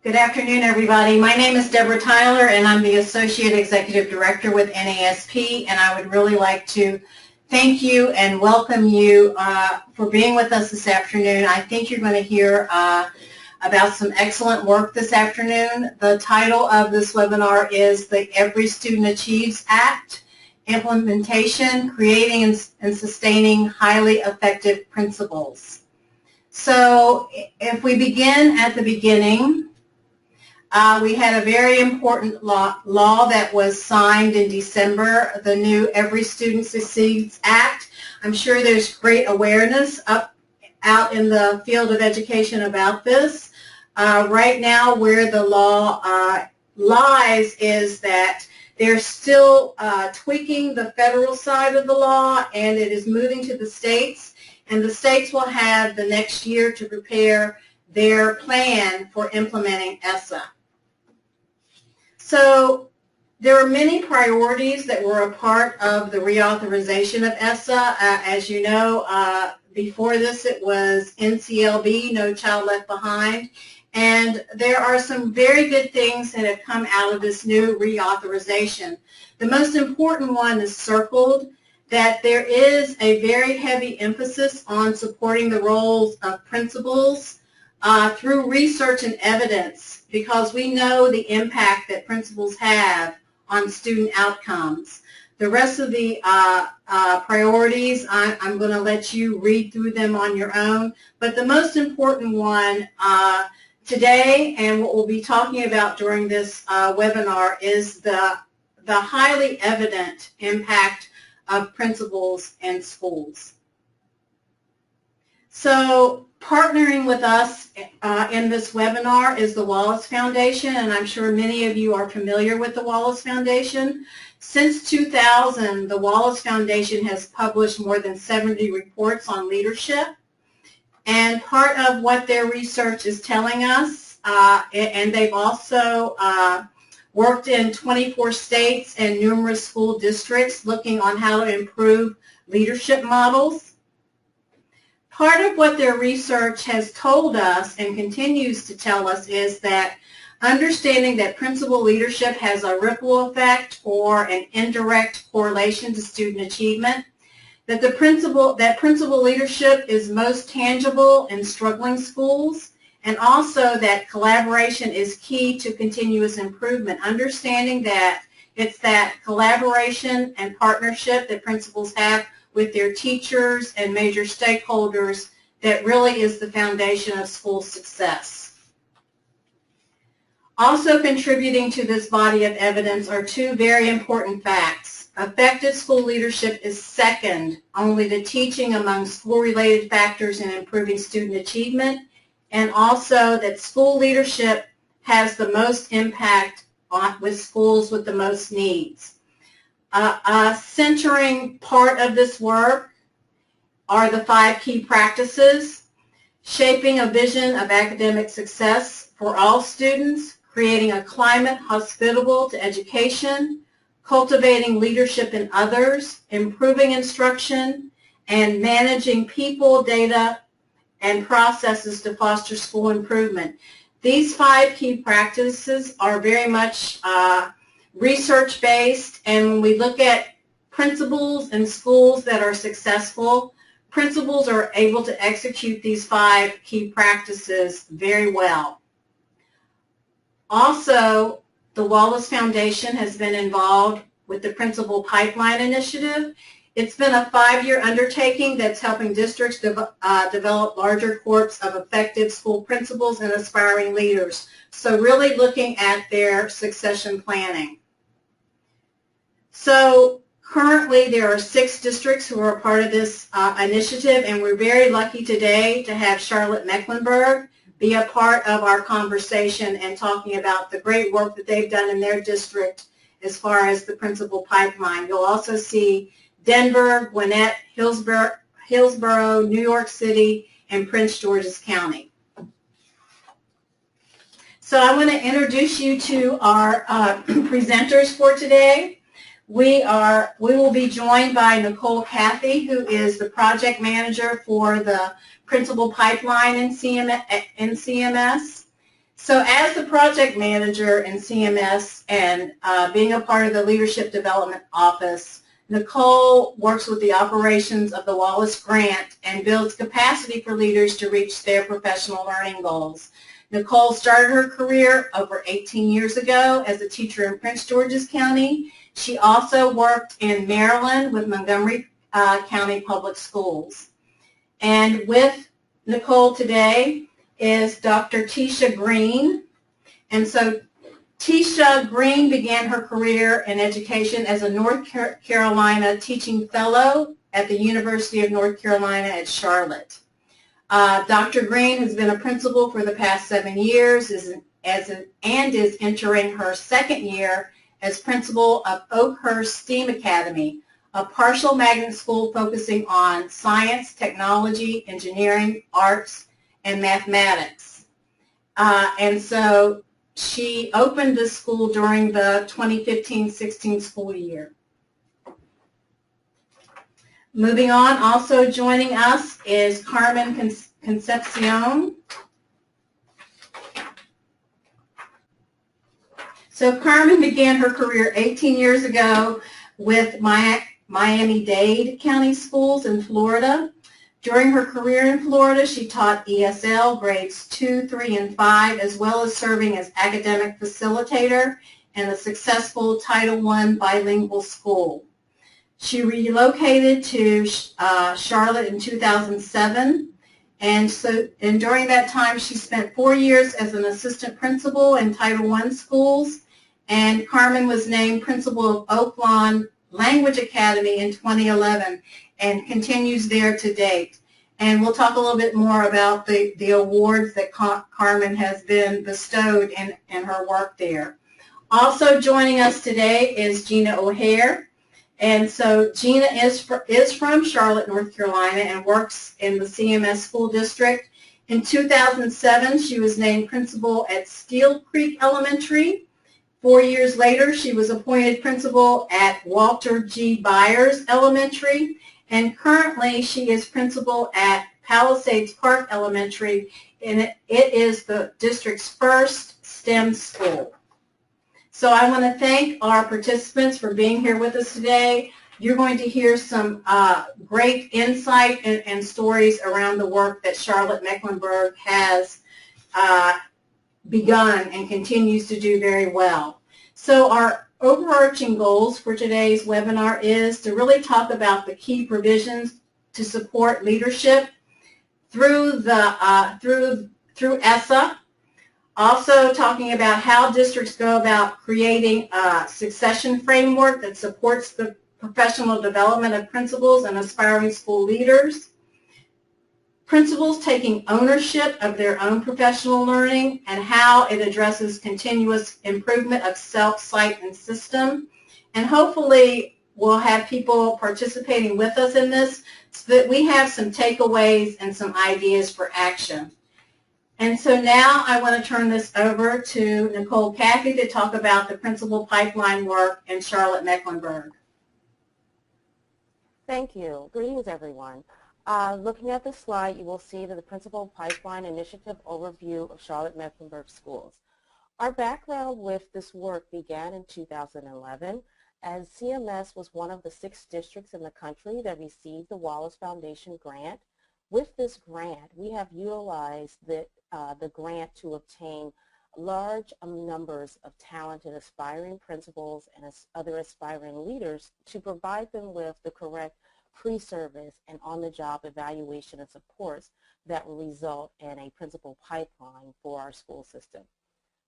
Good afternoon, everybody. My name is Deborah Tyler, and I'm the Associate Executive Director with NASP, and I would really like to thank you and welcome you for being with us this afternoon. I think you're going to hear about some excellent work this afternoon. The title of this webinar is the Every Student Achieves Act, Implementation, Creating and Sustaining Highly Effective Principles. So if we begin at the beginning, we had a very important law that was signed in December, the new Every Student Succeeds Act. I'm sure there's great awareness out in the field of education about this. Right now, where the law lies is that they're still tweaking the federal side of the law, and it is moving to the states, and the states will have the next year to prepare their plan for implementing ESSA. So there are many priorities that were a part of the reauthorization of ESSA. As you know, before this it was NCLB, No Child Left Behind, and there are some very good things that have come out of this new reauthorization. The most important one is circled, that there is a very heavy emphasis on supporting the roles of principals through research and evidence, because we know the impact that principals have on student outcomes. The rest of the priorities, I'm going to let you read through them on your own, but the most important one today, and what we'll be talking about during this webinar, is the highly evident impact of principals and schools. So partnering with us in this webinar is the Wallace Foundation, and I'm sure many of you are familiar with the Wallace Foundation. Since 2000, the Wallace Foundation has published more than 70 reports on leadership, and part of what their research is telling us, and they've also worked in 24 states and numerous school districts looking on how to improve leadership models. Part of what their research has told us and continues to tell us is that understanding that principal leadership has a ripple effect or an indirect correlation to student achievement, that principal leadership is most tangible in struggling schools, and also that collaboration is key to continuous improvement. Understanding that it's that collaboration and partnership that principals have with their teachers and major stakeholders that really is the foundation of school success. Also contributing to this body of evidence are two very important facts. Effective school leadership is second only to teaching among school-related factors in improving student achievement, and also that school leadership has the most impact with schools with the most needs. Centering part of this work are the 5 key practices: shaping a vision of academic success for all students, creating a climate hospitable to education, cultivating leadership in others, improving instruction, and managing people, data, and processes to foster school improvement. These 5 key practices are very much research-based, and when we look at principals and schools that are successful, principals are able to execute these 5 key practices very well. Also, the Wallace Foundation has been involved with the Principal Pipeline Initiative. It's been a 5-year undertaking that's helping districts develop larger corps of effective school principals and aspiring leaders. So really looking at their succession planning. So currently there are 6 districts who are part of this initiative, and we're very lucky today to have Charlotte Mecklenburg be a part of our conversation and talking about the great work that they've done in their district as far as the principal pipeline. You'll also see Denver, Gwinnett, Hillsborough, New York City, and Prince George's County. So I want to introduce you to our presenters for today. We will be joined by Nicole Cathy, who is the project manager for the Principal Pipeline in CMS. So as the project manager in CMS and being a part of the Leadership Development Office, Nicole works with the operations of the Wallace Grant and builds capacity for leaders to reach their professional learning goals. Nicole started her career over 18 years ago as a teacher in Prince George's County. She also worked in Maryland with Montgomery County Public Schools. And with Nicole today is Dr. Tisha Green. And so Tisha Green began her career in education as a North Carolina teaching fellow at the University of North Carolina at Charlotte. Dr. Green has been a principal for the past 7 years and is entering her second year as principal of Oakhurst STEAM Academy, a partial magnet school focusing on science, technology, engineering, arts, and mathematics. And so she opened this school during the 2015-16 school year. Moving on, also joining us is Carmen Concepcion. So Carmen began her career 18 years ago with Miami-Dade County Schools in Florida. During her career in Florida, she taught ESL grades 2, 3, and 5, as well as serving as academic facilitator in a successful Title I bilingual school. She relocated to Charlotte in 2007, and during that time she spent 4 years as an assistant principal in Title I schools, and Carmen was named principal of Oaklawn Language Academy in 2011 and continues there to date. And we'll talk a little bit more about the awards that Carmen has been bestowed in her work there. Also joining us today is Gina O'Hare. And so Gina is from Charlotte, North Carolina, and works in the CMS school district. In 2007, she was named principal at Steel Creek Elementary. 4 years later, she was appointed principal at Walter G. Byers Elementary, and currently she is principal at Palisades Park Elementary, and it is the district's first STEM school. So I want to thank our participants for being here with us today. You're going to hear some great insight and stories around the work that Charlotte Mecklenburg has begun and continues to do very well. So our overarching goals for today's webinar is to really talk about the key provisions to support leadership through ESSA. Also talking about how districts go about creating a succession framework that supports the professional development of principals and aspiring school leaders. Principals taking ownership of their own professional learning and how it addresses continuous improvement of self, site, and system. And hopefully we'll have people participating with us in this so that we have some takeaways and some ideas for action. And so now I want to turn this over to Nicole Caffey to talk about the principal pipeline work in Charlotte Mecklenburg. Thank you. Greetings, everyone. Looking at the slide, you will see that the Principal Pipeline Initiative overview of Charlotte Mecklenburg schools. Our background with this work began in 2011 as CMS was one of the 6 districts in the country that received the Wallace Foundation grant. With this grant, we have utilized the grant to obtain large numbers of talented aspiring principals and other aspiring leaders to provide them with the correct pre-service and on-the-job evaluation and supports that will result in a principal pipeline for our school system.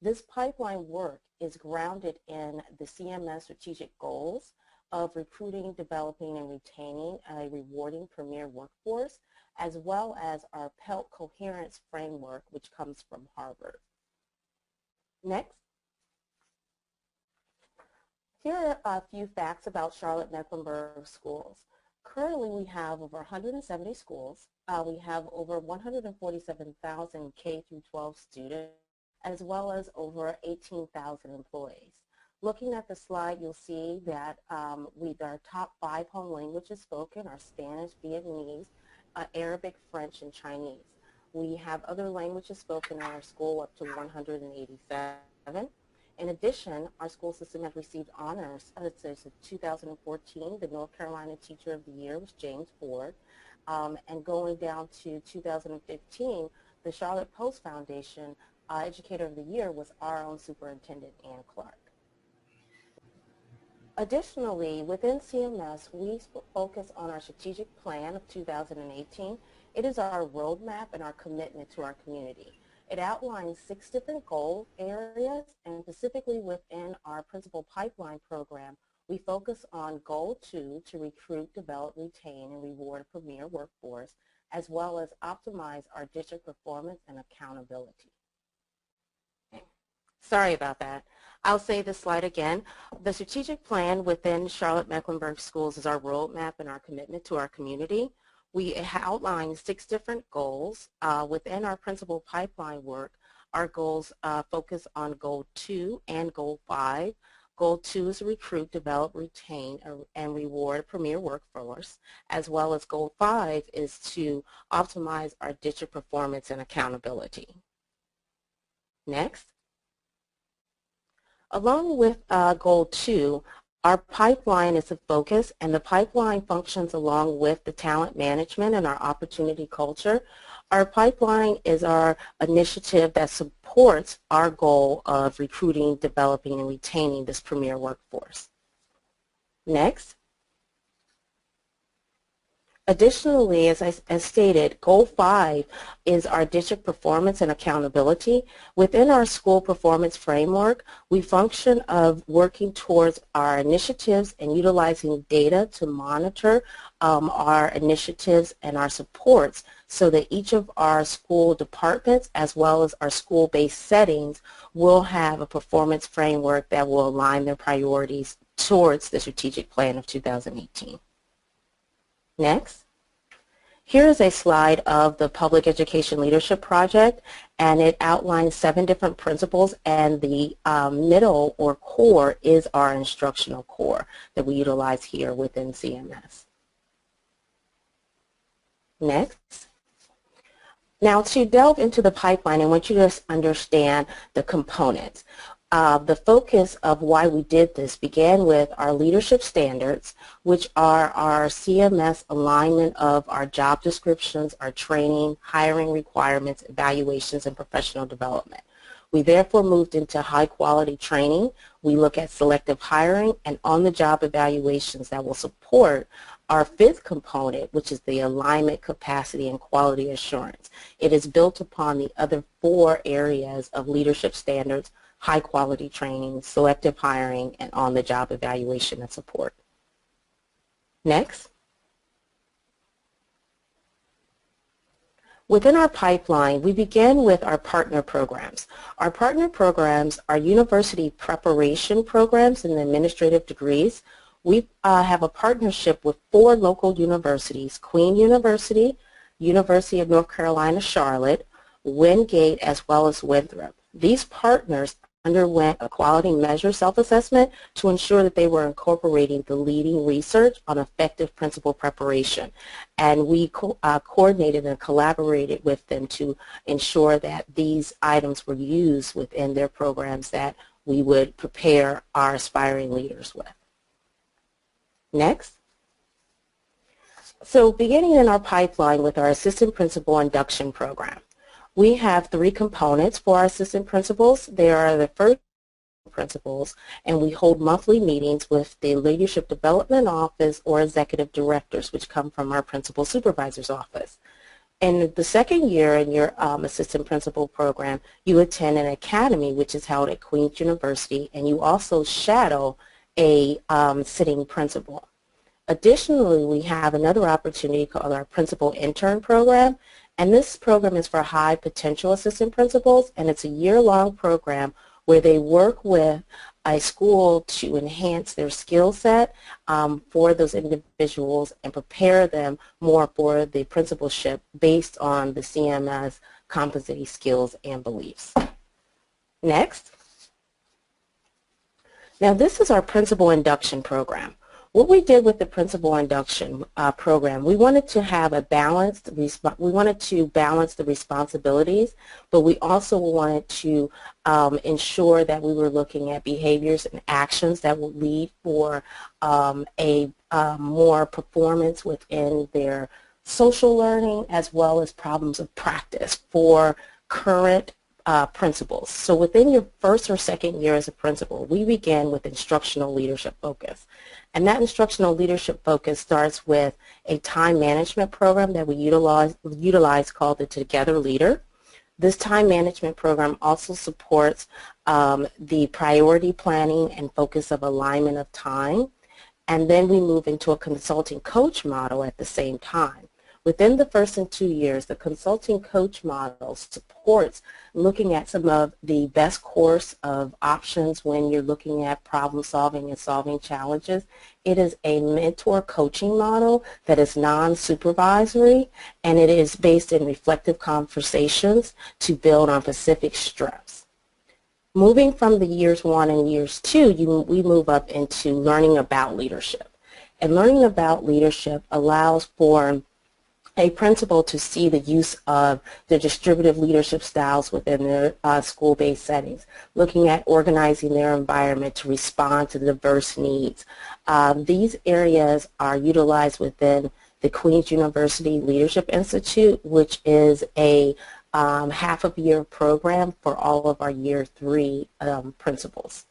This pipeline work is grounded in the CMS strategic goals of recruiting, developing, and retaining a rewarding premier workforce, as well as our PELT coherence framework, which comes from Harvard. Next. Here are a few facts about Charlotte Mecklenburg schools. Currently, we have over 170 schools. We have over 147,000 K through 12 students, as well as over 18,000 employees. Looking at the slide, you'll see that our top 5 home languages spoken are Spanish, Vietnamese, Arabic, French, and Chinese. We have other languages spoken in our school up to 187. In addition, our school system has received honors. Since 2014, the North Carolina Teacher of the Year was James Ford. And going down to 2015, the Charlotte Post Foundation Educator of the Year was our own Superintendent, Ann Clark. Additionally, within CMS, we focus on our strategic plan of 2018. It is our roadmap and our commitment to our community. It outlines 6 different goal areas, and specifically within our principal pipeline program, we focus on Goal 2 to recruit, develop, retain, and reward a premier workforce, as well as optimize our district performance and accountability. Okay. Sorry about that. I'll say this slide again. The strategic plan within Charlotte-Mecklenburg Schools is our roadmap and our commitment to our community. We outline 6 different goals. Within our principal pipeline work, our goals focus on Goal 2 and Goal 5. Goal 2 is recruit, develop, retain, and reward a premier workforce, as well as Goal 5 is to optimize our district performance and accountability. Next. Along with Goal 2, our pipeline is a focus, and the pipeline functions along with the talent management and our opportunity culture. Our pipeline is our initiative that supports our goal of recruiting, developing, and retaining this premier workforce. Next. Additionally, as stated, Goal 5 is our district performance and accountability. Within our school performance framework, we function of working towards our initiatives and utilizing data to monitor our initiatives and our supports so that each of our school departments as well as our school-based settings will have a performance framework that will align their priorities towards the strategic plan of 2018. Next. Here is a slide of the Public Education Leadership Project, and it outlines 7 different principles, and the middle or core is our instructional core that we utilize here within CMS. Next. Now, to delve into the pipeline, I want you to understand the components. The focus of why we did this began with our leadership standards, which are our CMS alignment of our job descriptions, our training, hiring requirements, evaluations, and professional development. We therefore moved into high-quality training. We look at selective hiring and on-the-job evaluations that will support our 5th component, which is the alignment, capacity, and quality assurance. It is built upon the other 4 areas of leadership standards, high-quality training, selective hiring, and on-the-job evaluation and support. Next. Within our pipeline, we begin with our partner programs. Our partner programs are university preparation programs and administrative degrees. We have a partnership with 4 local universities, Queen University, University of North Carolina, Charlotte, Wingate, as well as Winthrop. These partners underwent a quality measure self-assessment to ensure that they were incorporating the leading research on effective principal preparation. And we coordinated and collaborated with them to ensure that these items were used within their programs that we would prepare our aspiring leaders with. Next. So beginning in our pipeline with our assistant principal induction program. We have 3 components for our assistant principals. They are the first principals, and we hold monthly meetings with the Leadership Development Office or executive directors, which come from our principal supervisor's office. In the second year in your assistant principal program, you attend an academy, which is held at Queen's University, and you also shadow a sitting principal. Additionally, we have another opportunity called our principal intern program. And this program is for high potential assistant principals, and it's a year-long program where they work with a school to enhance their skill set for those individuals and prepare them more for the principalship based on the CMS competency, skills, and beliefs. Next. Now this is our principal induction program. What we did with the principal induction program, we wanted to have a balanced, we wanted to balance the responsibilities, but we also wanted to ensure that we were looking at behaviors and actions that would lead for more performance within their social learning, as well as problems of practice for current principals. So within your first or second year as a principal, we begin with instructional leadership focus. And that instructional leadership focus starts with a time management program that we utilize called the Together Leader. This time management program also supports the priority planning and focus of alignment of time. And then we move into a consulting coach model at the same time. Within the first and 2 years, the consulting coach model supports looking at some of the best course of options when you're looking at problem solving and solving challenges. It is a mentor coaching model that is non-supervisory, and it is based in reflective conversations to build on specific strengths. Moving from the years 1 and years 2, we move up into learning about leadership. And learning about leadership allows for a principal to see the use of the distributive leadership styles within their school-based settings, looking at organizing their environment to respond to diverse needs. These areas are utilized within the Queen's University Leadership Institute, which is a half-of-year program for all of our year 3 principals.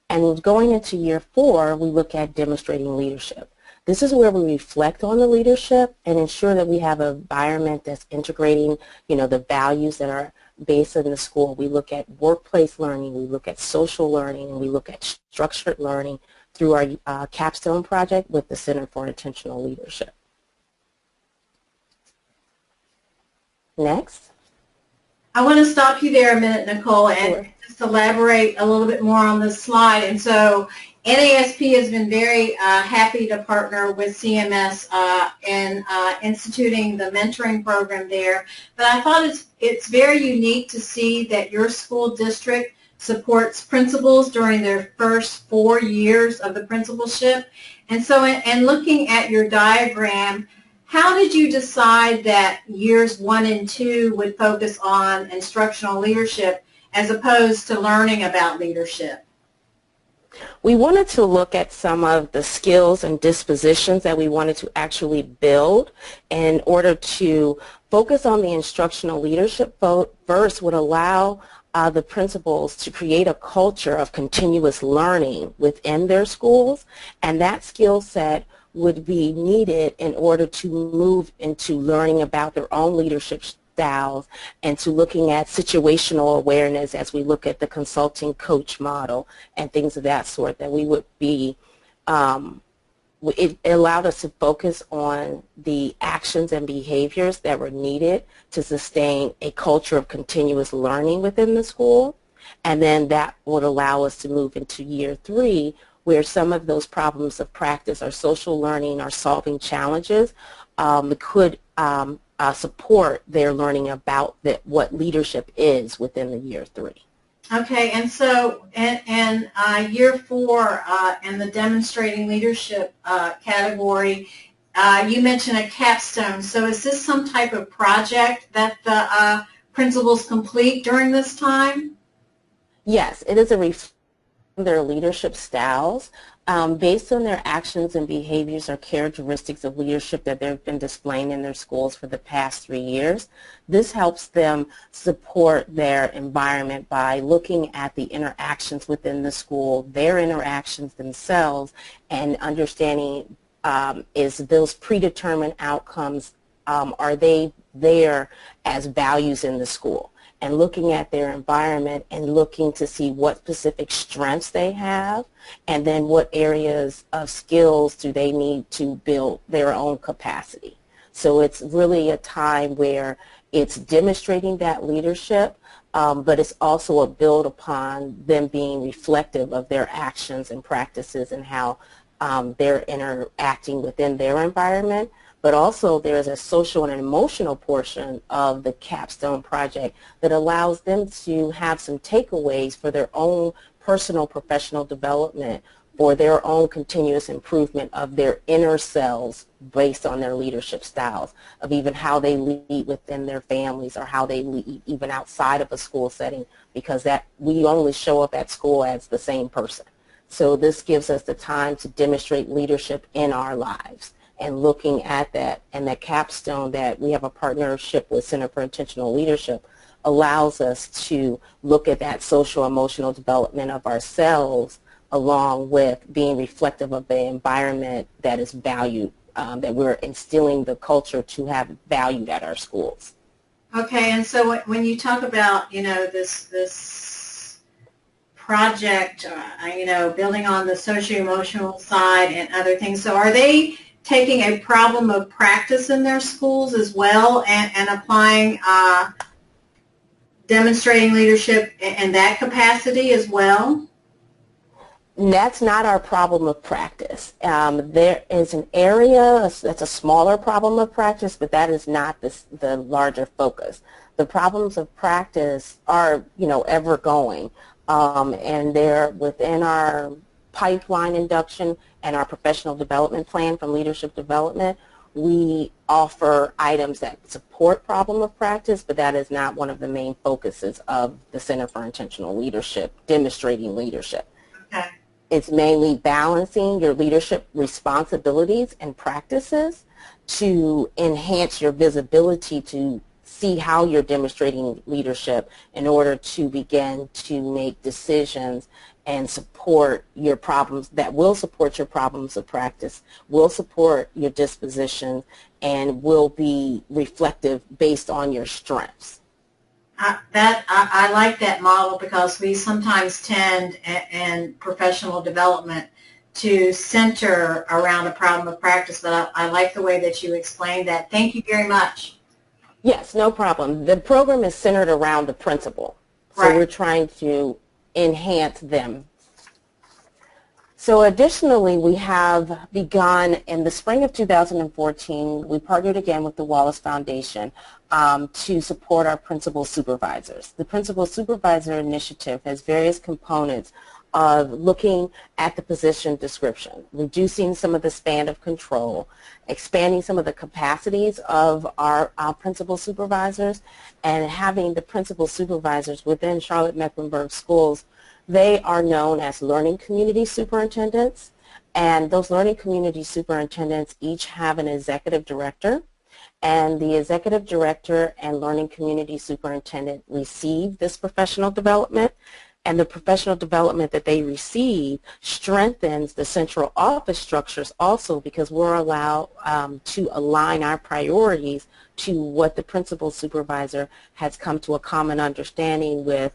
And going into year 4, we look at demonstrating leadership. This is where we reflect on the leadership and ensure that we have an environment that's integrating, the values that are based in the school. We look at workplace learning, we look at social learning, and we look at structured learning through our capstone project with the Center for Intentional Leadership. Next. I want to stop you there a minute, Nicole, and Sure. just elaborate a little bit more on this slide. And so NASP has been very happy to partner with CMS in instituting the mentoring program there. But I thought it's very unique to see that your school district supports principals during their first 4 years of the principalship. And so in looking at your diagram, how did you decide that years 1 and 2 would focus on instructional leadership as opposed to learning about leadership? We wanted to look at some of the skills and dispositions that we wanted to actually build in order to focus on the instructional leadership first would allow the principals to create a culture of continuous learning within their schools, and that skill set would be needed in order to move into learning about their own leadership styles and to looking at situational awareness as we look at the consulting coach model and things of that sort, that we would be, it allowed us to focus on the actions and behaviors that were needed to sustain a culture of continuous learning within the school. And then that would allow us to move into year 3, where some of those problems of practice, our social learning, our solving challenges, could support their learning about what leadership is within the year 3. Okay, and so in year 4 in the demonstrating leadership category, you mentioned a capstone. So is this some type of project that the principals complete during this time? Yes, it is a reflection of their leadership styles based on their actions and behaviors or characteristics of leadership that they've been displaying in their schools for the past 3 years. This helps them support their environment by looking at the interactions within the school, their interactions themselves, and understanding is those predetermined outcomes, are they there as values in the school? And looking at their environment and looking to see what specific strengths they have, and then what areas of skills do they need to build their own capacity. So it's really a time where it's demonstrating that leadership, but it's also a build upon them being reflective of their actions and practices and how they're interacting within their environment. But also there is a social and emotional portion of the capstone project that allows them to have some takeaways for their own personal professional development for their own continuous improvement of their inner selves based on their leadership styles, of even how they lead within their families or how they lead even outside of a school setting, because that we only show up at school as the same person. So this gives us the time to demonstrate leadership in our lives, and looking at that, and that capstone that we have a partnership with Center for Intentional Leadership allows us to look at that social emotional development of ourselves, along with being reflective of the environment that is valued, that we're instilling the culture to have valued at our schools. Okay, and so when you talk about, this project, building on the socio-emotional side and other things, so are they taking a problem of practice in their schools as well and applying, demonstrating leadership in that capacity as well? And that's not our problem of practice. There is an area that's a smaller problem of practice, but that is not the larger focus. The problems of practice are, ever going, and they're within our pipeline induction and our professional development plan from leadership development. We offer items that support problem of practice, but that is not one of the main focuses of the Center for Intentional Leadership, demonstrating leadership. Okay. It's mainly balancing your leadership responsibilities and practices to enhance your visibility to see how you're demonstrating leadership in order to begin to make decisions and support your problems, that will support your problems of practice, will support your disposition, and will be reflective based on your strengths. I like that model, because we sometimes tend in professional development to center around a problem of practice, but I like the way that you explained that. Thank you very much. Yes, no problem. The program is centered around the principal, so Right. we're trying to enhance them. So additionally, we have begun in the spring of 2014, we partnered again with the Wallace Foundation to support our principal supervisors. The Principal Supervisor Initiative has various components of looking at the position description, reducing some of the span of control, expanding some of the capacities of our principal supervisors, and having the principal supervisors within Charlotte-Mecklenburg schools. They are known as learning community superintendents, and those learning community superintendents each have an executive director, and the executive director and learning community superintendent receive this professional development, and the professional development that they receive strengthens the central office structures also, because we're allowed to align our priorities to what the principal supervisor has come to a common understanding with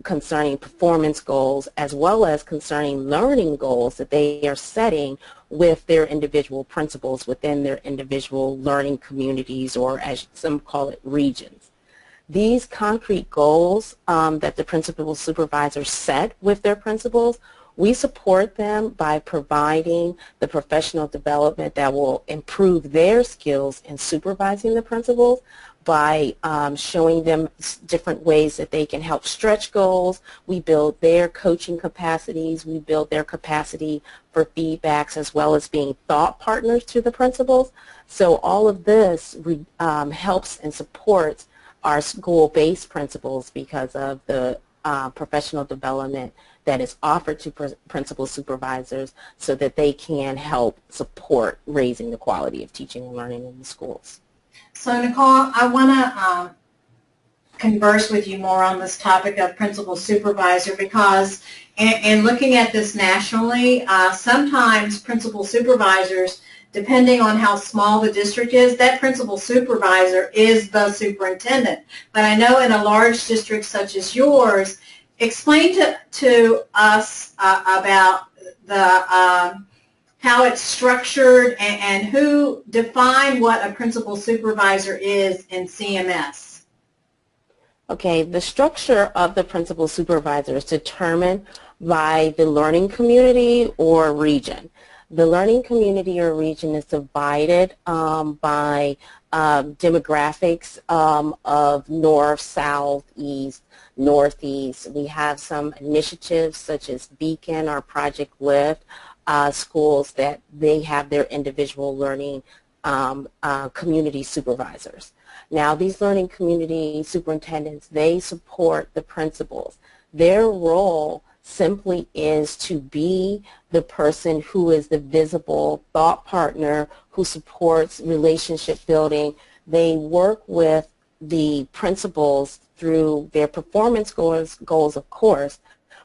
concerning performance goals, as well as concerning learning goals that they are setting with their individual principals within their individual learning communities, or as some call it, regions. These concrete goals that the principal supervisors set with their principals, we support them by providing the professional development that will improve their skills in supervising the principals, by showing them different ways that they can help stretch goals. We build their coaching capacities. We build their capacity for feedbacks, as well as being thought partners to the principals. So all of this helps and supports our school-based principals because of the professional development that is offered to principal supervisors, so that they can help support raising the quality of teaching and learning in the schools. So Nicole, I want to converse with you more on this topic of principal supervisor, because in looking at this nationally, sometimes principal supervisors, depending on how small the district is, that principal supervisor is the superintendent. But I know in a large district such as yours, explain to us about the how it's structured and who define what a principal supervisor is in CMS. Okay, the structure of the principal supervisor is determined by the learning community or region. The learning community or region is divided by demographics of north, south, east, northeast. We have some initiatives such as Beacon or Project Lift, schools that they have their individual learning community supervisors. Now, these learning community superintendents, they support the principals. Their role simply is to be the person who is the visible thought partner who supports relationship building. They work with the principals through their performance goals of course,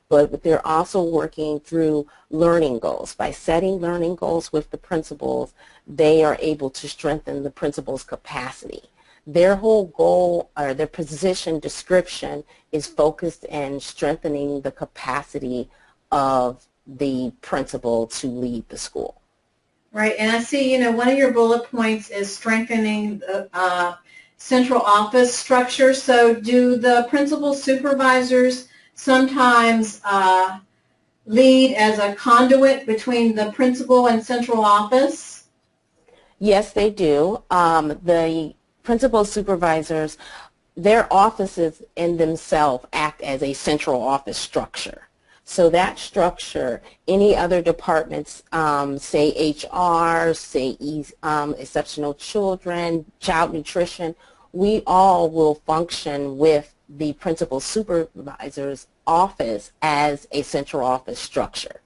but they're also working through learning goals. By setting learning goals with the principals, they are able to strengthen the principal's capacity. Their whole goal or their position description is focused in strengthening the capacity of the principal to lead the school. Right, and I see, you know, one of your bullet points is strengthening the central office structure. So do the principal supervisors sometimes lead as a conduit between the principal and central office? Yes, they do. The principal supervisors, their offices in themselves act as a central office structure. So that structure, any other departments, say HR, say exceptional children, child nutrition, we all will function with the principal supervisor's office as a central office structure.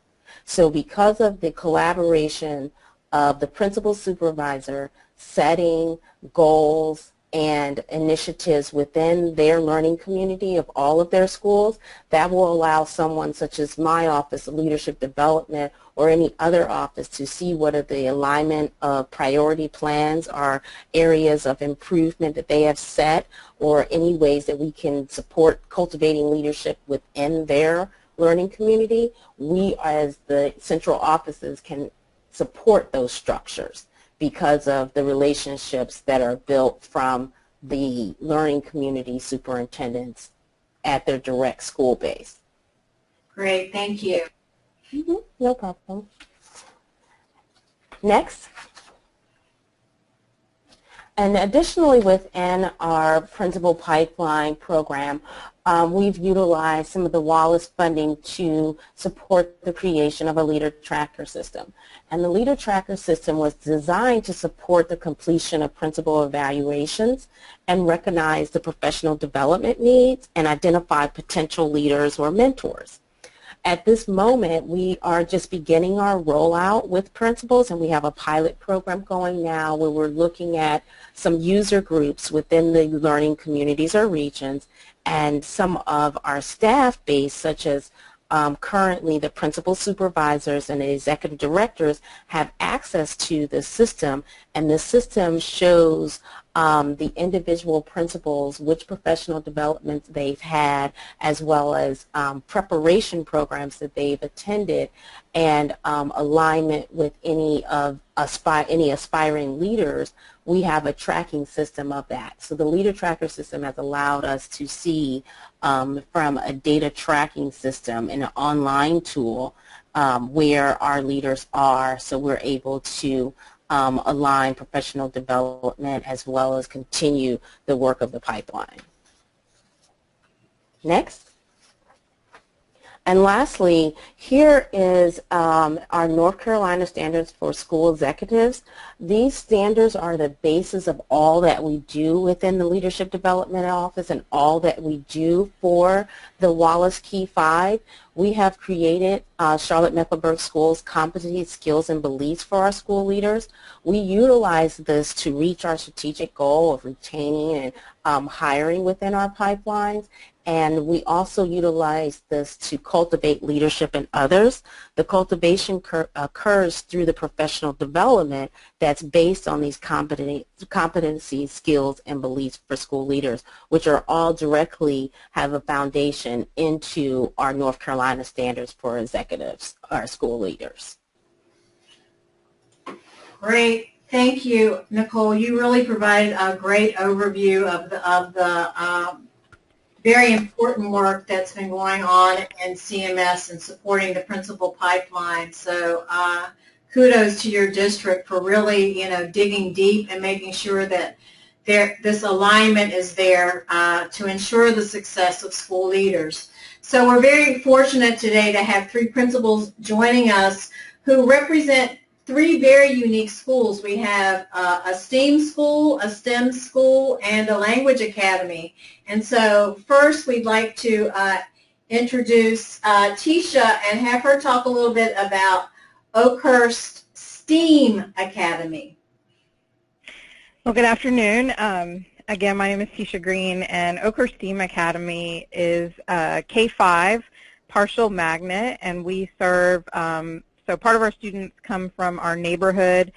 So because of the collaboration of the principal supervisor setting goals and initiatives within their learning community of all of their schools, that will allow someone such as my office of leadership development or any other office to see what are the alignment of priority plans or areas of improvement that they have set, or any ways that we can support cultivating leadership within their learning community. We as the central offices can support those structures because of the relationships that are built from the learning community superintendents at their direct school base. Great, thank you. No problem. Next. And additionally, within our principal pipeline program, we've utilized some of the Wallace funding to support the creation of a leader tracker system. And the leader tracker system was designed to support the completion of principal evaluations and recognize the professional development needs and identify potential leaders or mentors. At this moment, we are just beginning our rollout with principals, and we have a pilot program going now where we're looking at some user groups within the learning communities or regions, and some of our staff base, such as currently the principal supervisors and the executive directors, have access to the system, and the system shows the individual principals which professional developments they've had, as well as preparation programs that they've attended, and alignment with any aspiring leaders. We have a tracking system of that. So the leader tracker system has allowed us to see from a data tracking system and an online tool where our leaders are, so we're able to align professional development as well as continue the work of the pipeline. Next. And lastly, here is our North Carolina Standards for School Executives. These standards are the basis of all that we do within the Leadership Development Office and all that we do for the Wallace Key 5. We have created Charlotte-Mecklenburg Schools Competency, Skills, and Beliefs for our school leaders. We utilize this to reach our strategic goal of retaining and hiring within our pipelines. And we also utilize this to cultivate leadership in others. The cultivation occurs through the professional development that's based on these competencies, skills, and beliefs for school leaders, which are all directly have a foundation into our North Carolina standards for executives, our school leaders. Great. Thank you, Nicole. You really provided a great overview of the very important work that's been going on in CMS and supporting the principal pipeline. So kudos to your district for really, digging deep and making sure that this alignment is there to ensure the success of school leaders. So we're very fortunate today to have three principals joining us who represent three very unique schools. We have a STEAM school, a STEM school, and a language academy. And so first we'd like to introduce Tisha and have her talk a little bit about Oakhurst STEAM Academy. Well, good afternoon. Again, my name is Tisha Green, and Oakhurst STEAM Academy is a K-5 partial magnet, and we serve, so part of our students come from our neighborhood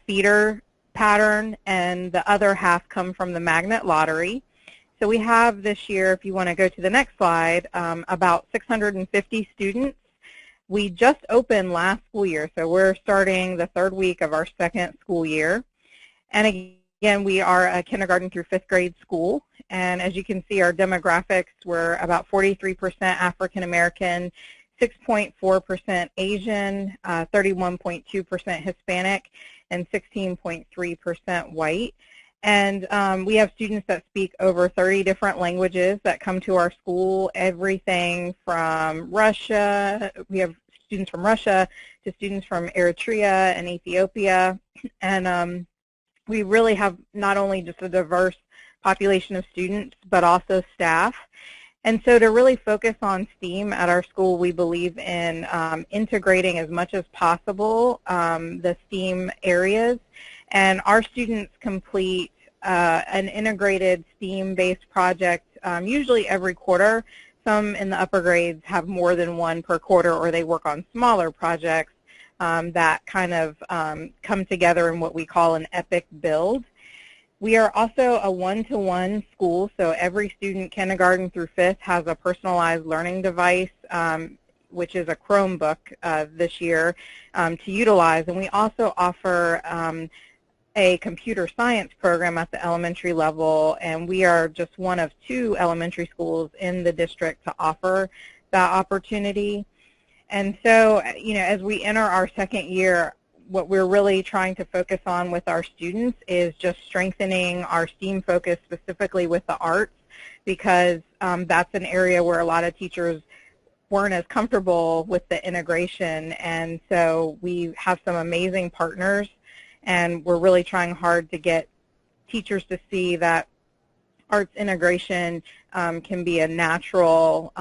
feeder pattern, and the other half come from the magnet lottery. So we have this year, if you want to go to the next slide, about 650 students. We just opened last school year, so we're starting the third week of our second school year. And again, we are a kindergarten through fifth grade school. And as you can see, our demographics were about 43% African American, 6.4% Asian, 31.2% Hispanic, and 16.3% white. And we have students that speak over 30 different languages that come to our school, everything from Russia. We have students from Russia to students from Eritrea and Ethiopia. And we really have not only just a diverse population of students, but also staff. And so to really focus on STEAM at our school, we believe in integrating as much as possible the STEAM areas. And our students complete an integrated STEAM-based project usually every quarter. Some in the upper grades have more than one per quarter, or they work on smaller projects that kind of come together in what we call an epic build. We are also a one-to-one school, so every student, kindergarten through fifth, has a personalized learning device, which is a Chromebook this year, to utilize. And we also offer a computer science program at the elementary level, and we are just one of two elementary schools in the district to offer that opportunity. And so, as we enter our second year, what we're really trying to focus on with our students is just strengthening our STEAM focus, specifically with the arts, because that's an area where a lot of teachers weren't as comfortable with the integration. And so we have some amazing partners, and we're really trying hard to get teachers to see that arts integration can be a natural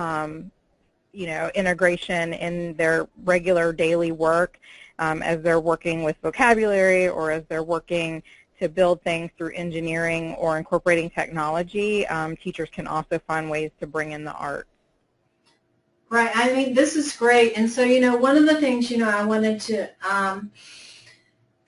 integration in their regular daily work as they're working with vocabulary, or as they're working to build things through engineering or incorporating technology. Teachers can also find ways to bring in the arts. Right. I mean, this is great. And so, one of the things, I wanted to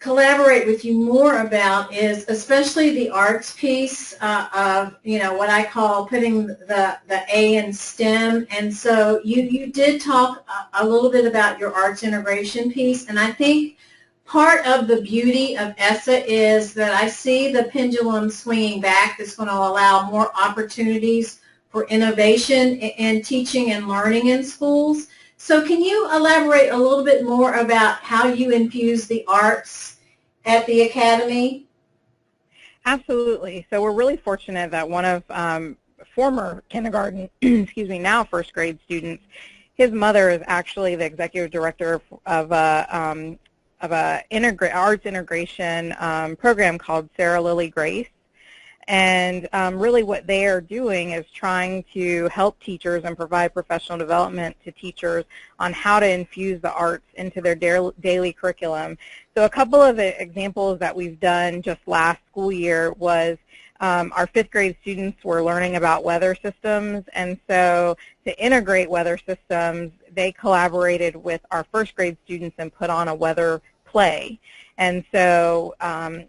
collaborate with you more about is especially the arts piece of, what I call putting the A in STEM. And so you did talk a little bit about your arts integration piece, and I think part of the beauty of ESSA is that I see the pendulum swinging back that's going to allow more opportunities for innovation in teaching and learning in schools. So can you elaborate a little bit more about how you infuse the arts at the Academy? Absolutely. So we're really fortunate that one of former kindergarten, now first grade students, his mother is actually the executive director of a arts integration program called Sarah Lily Grace. And really what they are doing is trying to help teachers and provide professional development to teachers on how to infuse the arts into their daily curriculum. So a couple of examples that we've done just last school year was our fifth grade students were learning about weather systems, and so to integrate weather systems, they collaborated with our first grade students and put on a weather play. And so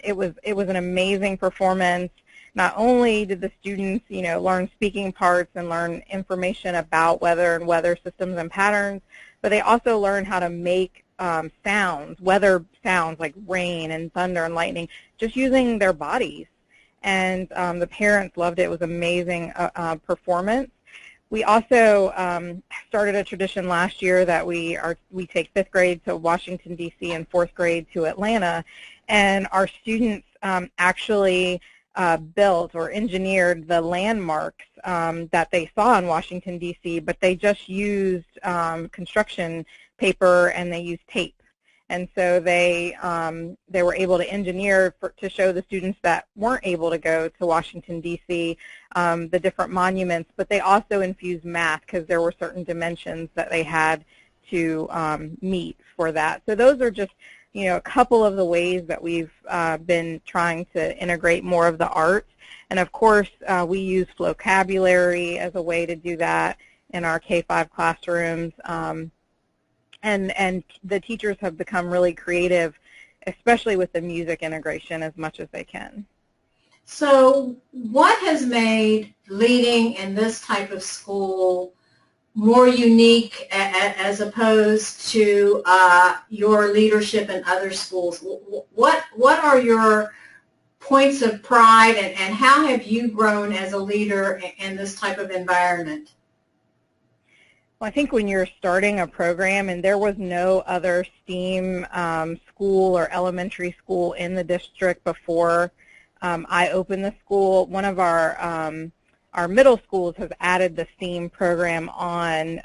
it was an amazing performance. Not only did the students, learn speaking parts and learn information about weather and weather systems and patterns, but they also learned how to make sounds, weather sounds like rain and thunder and lightning, just using their bodies. And the parents loved it. It was an amazing performance. We also started a tradition last year that we take 5th grade to Washington, D.C. and 4th grade to Atlanta, and our students actually built or engineered the landmarks that they saw in Washington, D.C., but they just used construction paper and they used tape. And so they were able to engineer to show the students that weren't able to go to Washington, D.C., the different monuments, but they also infused math because there were certain dimensions that they had to meet for that. So those are just, a couple of the ways that we've been trying to integrate more of the arts. And of course, we use vocabulary as a way to do that in our K-5 classrooms. And the teachers have become really creative, especially with the music integration, as much as they can. So what has made leading in this type of school more unique as opposed to your leadership in other schools? What are your points of pride, and how have you grown as a leader in this type of environment? Well, I think when you're starting a program and there was no other STEAM school or elementary school in the district before I opened the school, one of our middle schools has added the STEAM program on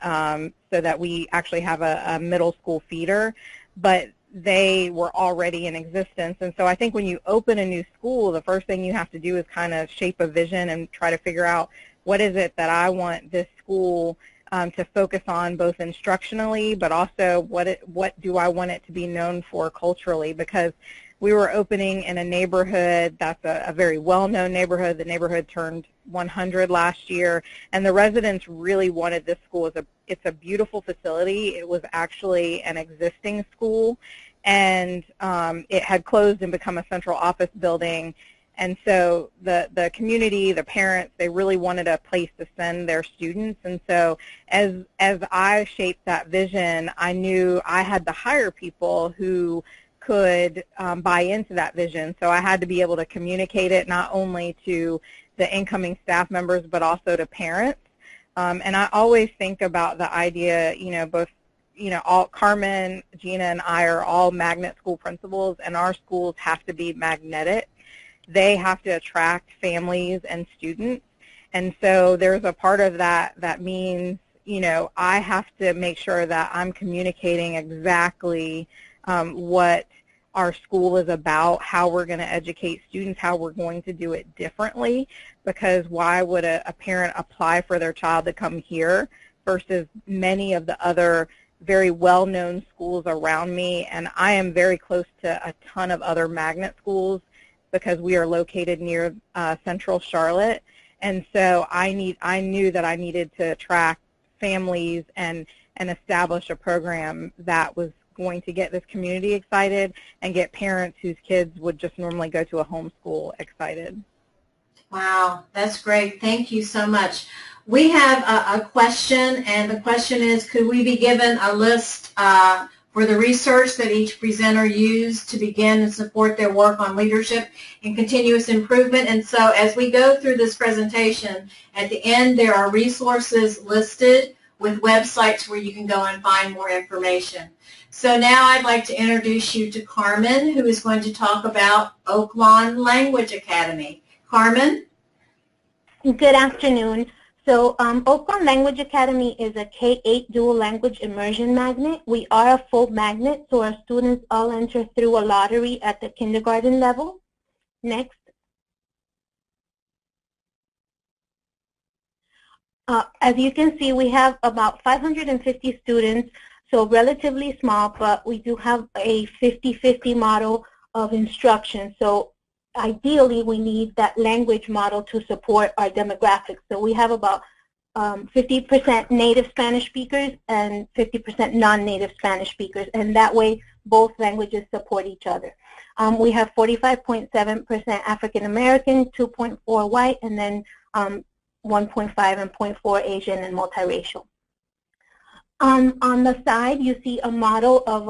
so that we actually have a middle school feeder, but they were already in existence. And so I think when you open a new school, the first thing you have to do is kind of shape a vision and try to figure out what is it that I want this school to focus on, both instructionally, but also what do I want it to be known for culturally, because we were opening in a neighborhood that's a very well-known neighborhood. The neighborhood turned 100 last year, and the residents really wanted this school. It's a beautiful facility. It was actually an existing school, and it had closed and become a central office building. And so the community, the parents, they really wanted a place to send their students. And so as I shaped that vision, I knew I had to hire people who could buy into that vision. So I had to be able to communicate it not only to the incoming staff members, but also to parents. And I always think about the idea, both, all Carmen, Gina, and I are all magnet school principals, and our schools have to be magnetic. They have to attract families and students. And so there's a part of that that means, I have to make sure that I'm communicating exactly what our school is about, how we're going to educate students, how we're going to do it differently, because why would a parent apply for their child to come here versus many of the other very well-known schools around me? And I am very close to a ton of other magnet schools because we are located near central Charlotte. And so I knew that I needed to attract families and establish a program that was going to get this community excited and get parents whose kids would just normally go to a homeschool excited. Wow, that's great. Thank you so much. We have a question, and the question is, could we be given a list for the research that each presenter used to begin and support their work on leadership and continuous improvement? And so as we go through this presentation, at the end there are resources listed with websites where you can go and find more information. So now I'd like to introduce you to Carmen, who is going to talk about Oaklawn Language Academy. Carmen? Good afternoon. So Oaklawn Language Academy is a K-8 dual language immersion magnet. We are a full magnet, so our students all enter through a lottery at the kindergarten level. Next. As you can see, we have about 550 students, so relatively small, but we do have a 50-50 model of instruction. So ideally, we need that language model to support our demographics. So we have about 50% native Spanish speakers and 50% non-native Spanish speakers, and that way both languages support each other. We have 45.7% African American, 2.4 white, and then 1.5 and 0.4 Asian and multiracial. On the side, you see a model of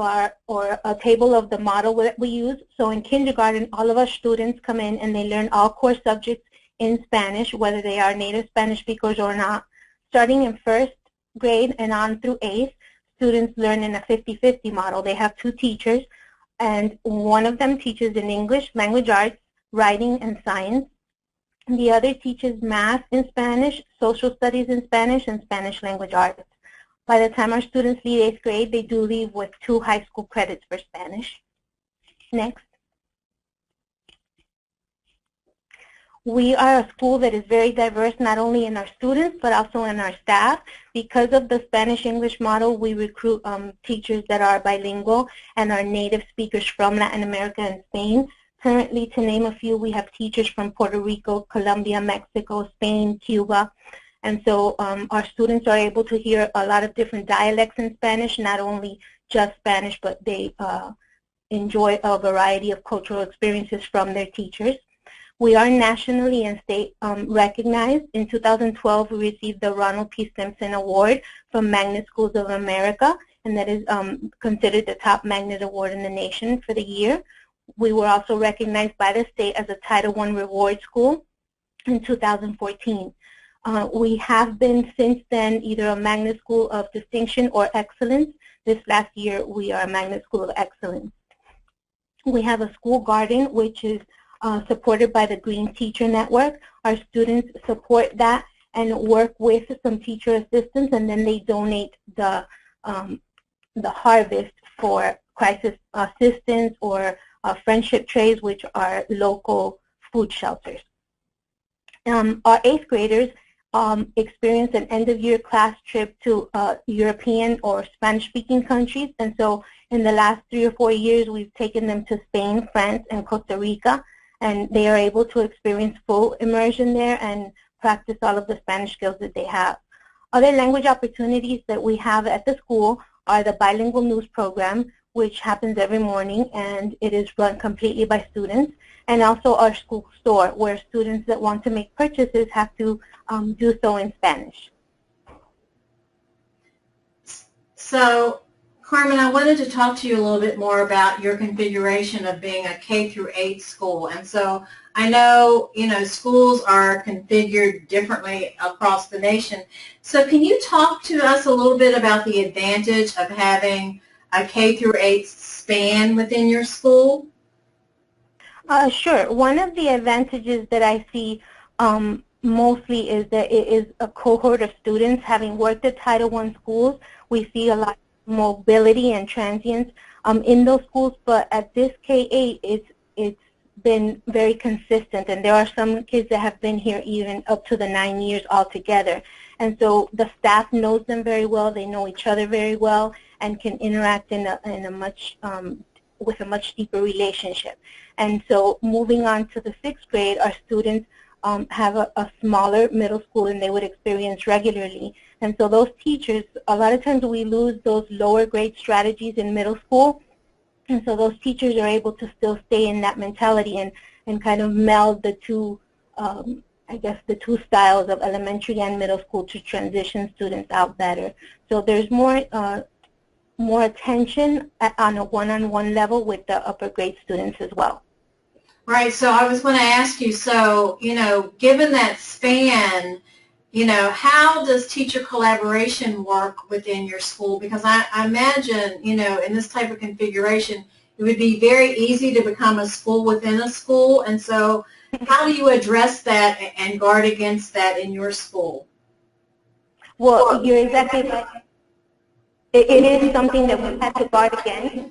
or a table of the model that we use. So in kindergarten, all of our students come in and they learn all core subjects in Spanish, whether they are native Spanish speakers or not. starting in first grade and on through eighth, students learn in a 50-50 model. They have two teachers, and one of them teaches in English, language arts, writing, and science. The other teaches math in Spanish, social studies in Spanish, and Spanish language arts. By the time our students leave eighth grade, they do leave with 2 high school credits for Spanish. Next. We are a school that is very diverse, not only in our students, but also in our staff. Because of the Spanish-English model, we recruit teachers that are bilingual and are native speakers from Latin America and Spain. Currently, to name a few, we have teachers from Puerto Rico, Colombia, Mexico, Spain, Cuba. And so our students are able to hear a lot of different dialects in Spanish, not only just Spanish, but they enjoy a variety of cultural experiences from their teachers. We are nationally and state recognized. In 2012, we received the Ronald P. Simpson Award from Magnet Schools of America, and that is considered the top magnet award in the nation for the year. We were also recognized by the state as a Title I reward school in 2014. We have been since then either a magnet school of distinction or excellence. This last year, we are a magnet school of excellence. We have a school garden, which is supported by the Green Teacher Network. Our students support that and work with some teacher assistants, and then they donate the harvest for crisis assistance or friendship trays, which are local food shelters. Our eighth graders experience an end-of-year class trip to European or Spanish-speaking countries, and so in the last 3 or 4 years, we've taken them to Spain, France, and Costa Rica, and they are able to experience full immersion there and practice all of the Spanish skills that they have. Other language opportunities that we have at the school are the bilingual news program, which happens every morning, and it is run completely by students, and also our school store, where students that want to make purchases have to do so in Spanish. So, Carmen, I wanted to talk to you a little bit more about your configuration of being a K through 8 school. And so I know, schools are configured differently across the nation. So can you talk to us a little bit about the advantage of having a K through 8 span within your school? Sure. One of the advantages that I see mostly is that it is a cohort of students. Having worked at Title I schools, we see a lot of mobility and transience in those schools, but at this K-8, it's been very consistent, and there are some kids that have been here even up to the 9 years altogether. And so the staff knows them very well, they know each other very well, and can interact with a much deeper relationship. And so moving on to the 6th grade, our students have a smaller middle school than they would experience regularly. And so those teachers, a lot of times we lose those lower grade strategies in middle school. And so those teachers are able to still stay in that mentality and kind of meld the two, the two styles of elementary and middle school to transition students out better. So there's more attention on a one-on-one level with the upper grade students as well. Right, so I was going to ask you, so, given that span, how does teacher collaboration work within your school? Because I imagine, in this type of configuration, it would be very easy to become a school within a school. And so how do you address that and guard against that in your school? Well, you're exactly right. It is something that we've had to guard against.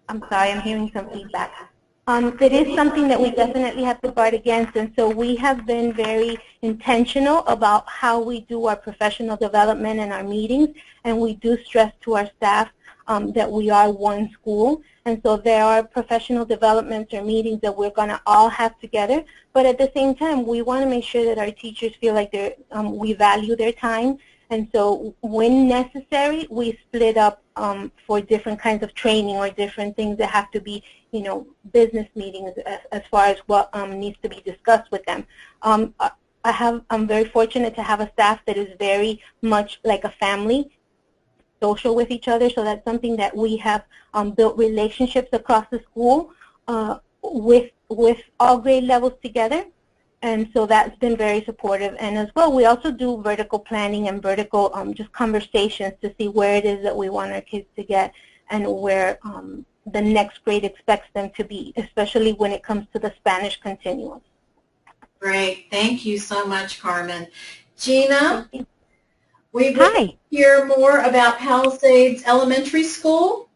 I'm sorry, I'm hearing some feedback. It is something that we definitely have to guard against, and so we have been very intentional about how we do our professional development and our meetings, and we do stress to our staff that we are one school, and so there are professional developments or meetings that we're going to all have together, but at the same time, we want to make sure that our teachers feel like we value their time. And so when necessary, we split up for different kinds of training or different things that have to be, business meetings as far as what needs to be discussed with them. I'm very fortunate to have a staff that is very much like a family, social with each other, so that's something that we have built relationships across the school with all grade levels together. And so that's been very supportive. And as well, we also do vertical planning and vertical just conversations to see where it is that we want our kids to get and where the next grade expects them to be, especially when it comes to the Spanish continuum. Great. Thank you so much, Carmen. Gina, we would Hi. hear more about Palisades Elementary School.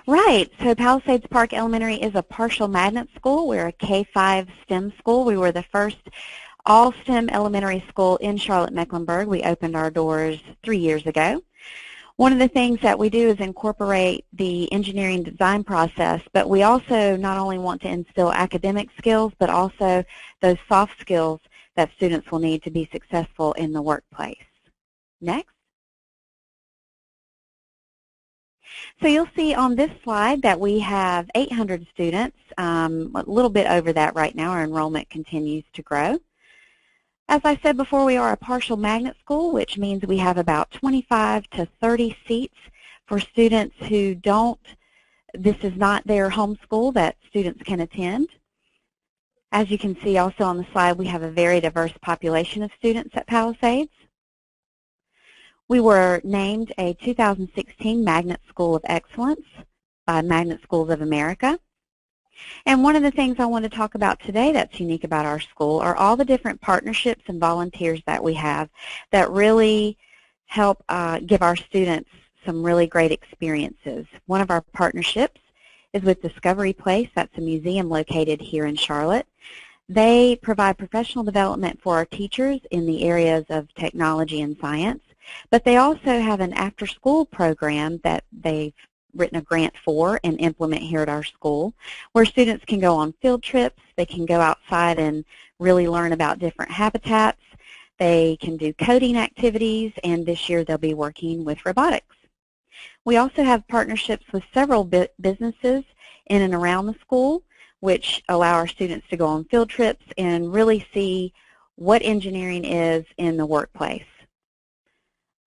Right. So Palisades Park Elementary is a partial magnet school. We're a K-5 STEM school. We were the first all-STEM elementary school in Charlotte-Mecklenburg. We opened our doors 3 years ago. One of the things that we do is incorporate the engineering design process, but we also not only want to instill academic skills, but also those soft skills that students will need to be successful in the workplace. Next. So you'll see on this slide that we have 800 students, a little bit over that right now. Our enrollment continues to grow. As I said before, we are a partial magnet school, which means we have about 25 to 30 seats for students who this is not their home school that students can attend. As you can see also on the slide, we have a very diverse population of students at Palisades. We were named a 2016 Magnet School of Excellence by Magnet Schools of America. And one of the things I want to talk about today that's unique about our school are all the different partnerships and volunteers that we have that really help give our students some really great experiences. One of our partnerships is with Discovery Place. That's a museum located here in Charlotte. They provide professional development for our teachers in the areas of technology and science, but they also have an after-school program that they've written a grant for and implement here at our school, where students can go on field trips, they can go outside and really learn about different habitats, they can do coding activities, and this year they'll be working with robotics. We also have partnerships with several businesses in and around the school, which allow our students to go on field trips and really see what engineering is in the workplace.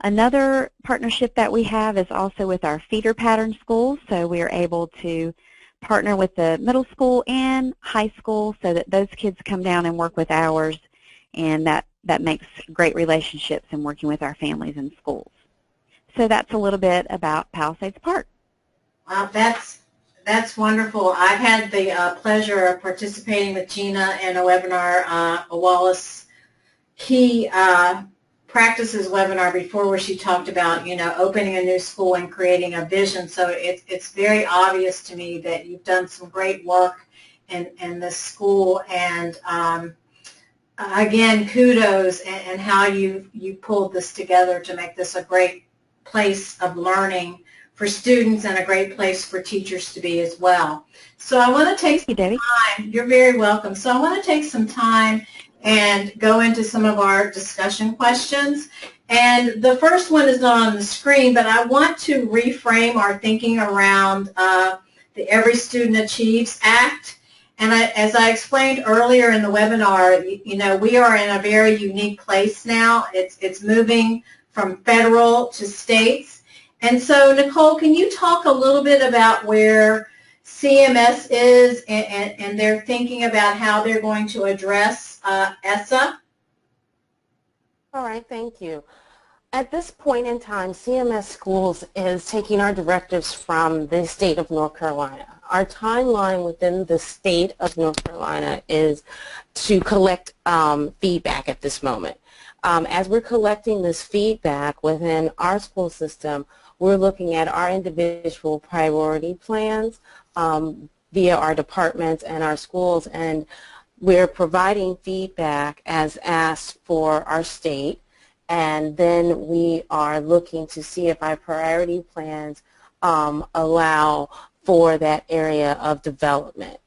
Another partnership that we have is also with our feeder pattern schools, so we are able to partner with the middle school and high school so that those kids come down and work with ours, and that makes great relationships in working with our families and schools. So that's a little bit about Palisades Park. Wow, that's wonderful. I've had the pleasure of participating with Gina in a webinar, a Wallace Key Practices webinar before, where she talked about, opening a new school and creating a vision. So it's very obvious to me that you've done some great work in this school, and again, kudos and how you pulled this together to make this a great place of learning for students and a great place for teachers to be as well. So I want to take some time. You're very welcome. So I want to take some time and go into some of our discussion questions. And the first one is not on the screen, but I want to reframe our thinking around the Every Student Achieves Act. And as I explained earlier in the webinar, we are in a very unique place now. It's moving from federal to states. And so, Nicole, can you talk a little bit about where CMS is and they're thinking about how they're going to address ESSA? All right, thank you. At this point in time, CMS Schools is taking our directives from the state of North Carolina. Our timeline within the state of North Carolina is to collect feedback at this moment. As we're collecting this feedback within our school system, we're looking at our individual priority plans via our departments and our schools, and we're providing feedback as asked for our state, and then we are looking to see if our priority plans allow for that area of development.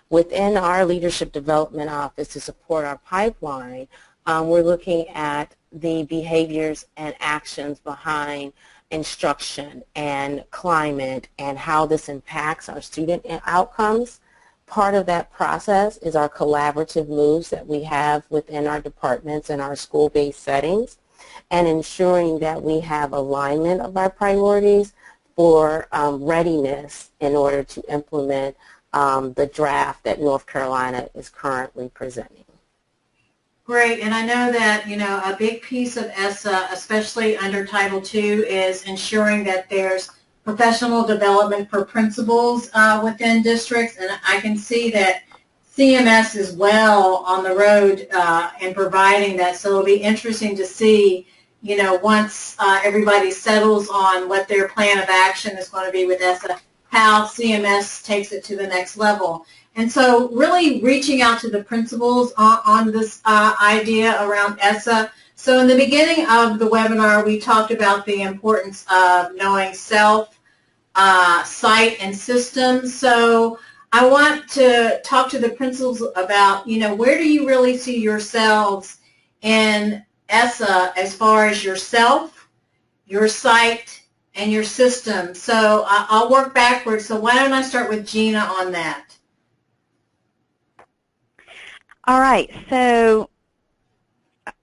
Within our leadership development office to support our pipeline, we're looking at the behaviors and actions behind instruction and climate and how this impacts our student outcomes. Part of that process is our collaborative moves that we have within our departments and our school-based settings, and ensuring that we have alignment of our priorities for readiness in order to implement the draft that North Carolina is currently presenting. Great, and I know that, you know, a big piece of ESSA, especially under Title II, is ensuring that there's professional development for principals within districts, and I can see that CMS is well on the road in providing that, so it'll be interesting to see, you know, once everybody settles on what their plan of action is going to be with ESSA, how CMS takes it to the next level. And so really reaching out to the principals on this idea around ESSA. So in the beginning of the webinar, we talked about the importance of knowing self, site, and systems. So I want to talk to the principals about, you know, where do you really see yourselves in ESSA as far as yourself, your site, and your system. So I'll work backwards. So why don't I start with Gina on that? All right, so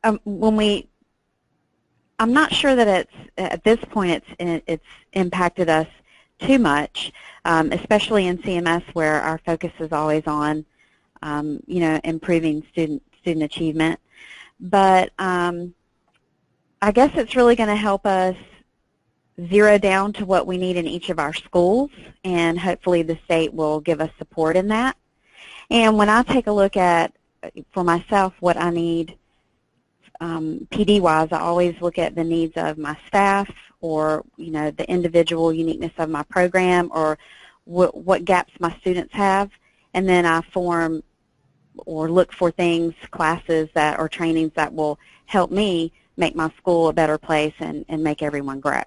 I'm not sure that it's at this point it's impacted us too much, especially in CMS where our focus is always on you know, improving student achievement. But I guess it's really going to help us zero down to what we need in each of our schools, and hopefully the state will give us support in that. And when I take a look at, for myself, what I need PD-wise, I always look at the needs of my staff, or, you know, the individual uniqueness of my program, or what gaps my students have, and then I form or look for things, classes that or trainings that will help me make my school a better place and make everyone grow.